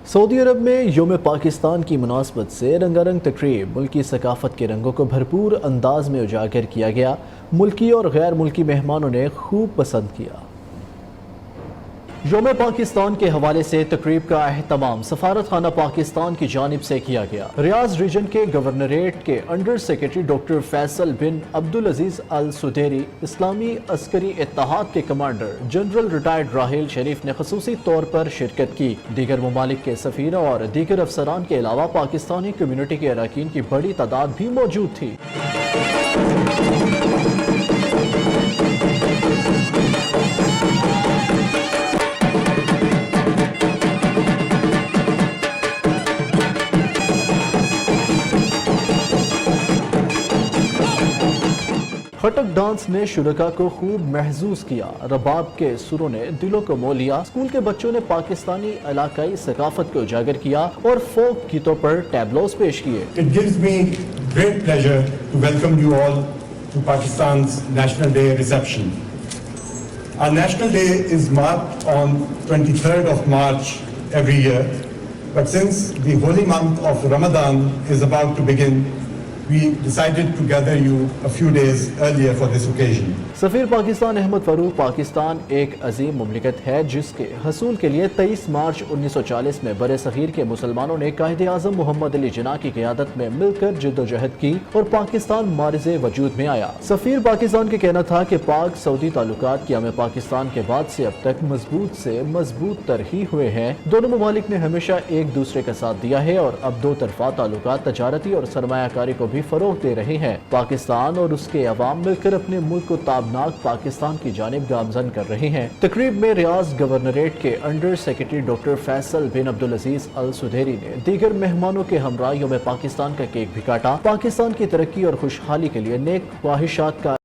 سعودی عرب میں یوم پاکستان کی مناسبت سے رنگا رنگ تقریب ملکی ثقافت کے رنگوں کو بھرپور انداز میں اجاگر کیا گیا۔ ملکی اور غیر ملکی مہمانوں نے خوب پسند کیا۔ یوم پاکستان کے حوالے سے تقریب کا اہتمام سفارت خانہ پاکستان کی جانب سے کیا گیا۔ ریاض ریجن کے گورنریٹ کے انڈر سیکرٹری ڈاکٹر فیصل بن عبدالعزیز السدیری، اسلامی عسکری اتحاد کے commander general retired Raheel Sharif نے خصوصی طور پر شرکت کی۔ دیگر ممالک کے سفیروں اور دیگر افسران کے علاوہ پاکستانی کمیونٹی کے اراکین کی بڑی تعداد بھی موجود تھی۔ خٹک ڈانس نے شرکاء کو خوب محظوظ کیا۔ رباب کے سروں نے دلوں کو مو لیا۔ اسکول کے بچوں نے پاکستانی علاقائی ثقافت کو اجاگر کیا اور فوک گیتوں پر ٹیبلوز پیش کیے۔ It gives me great pleasure to welcome you all to Pakistan's National Day reception. Our National Day is marked on 23rd of March every year, but since the holy month of Ramadan is about to begin, we decided to gather you a few days earlier for this occasion. سفیر پاکستان احمد فاروق، پاکستان ایک عظیم مملکت ہے جس کے حصول کے لیے 23 مارچ 1940 میں بر صغیر کے مسلمانوں نے قائد اعظم محمد علی جناح کی قیادت میں مل کر جد و جہد کی اور پاکستان معرض وجود میں آیا۔ سفیر پاکستان کا کہنا تھا کہ پاک سعودی تعلقات قیام پاکستان کے بعد سے اب تک مضبوط سے مضبوط تر ہی ہوئے ہیں۔ دونوں ممالک نے ہمیشہ ایک دوسرے کا ساتھ دیا ہے اور اب دو طرفہ تعلقات تجارتی اور سرمایہ کاری کو بھی فروغ دے رہے ہیں۔ پاکستان اور اس کے عوام مل کر اپنے ملک کو تابناک پاکستان کی جانب گامزن کر رہے ہیں۔ تقریب میں ریاض گورنریٹ کے انڈر سیکرٹری ڈاکٹر فیصل بن عبدالعزیز السدیری نے دیگر مہمانوں کے ہمراہ یوم پاکستان کا کیک بھی کاٹا۔ پاکستان کی ترقی اور خوشحالی کے لیے نیک خواہشات کا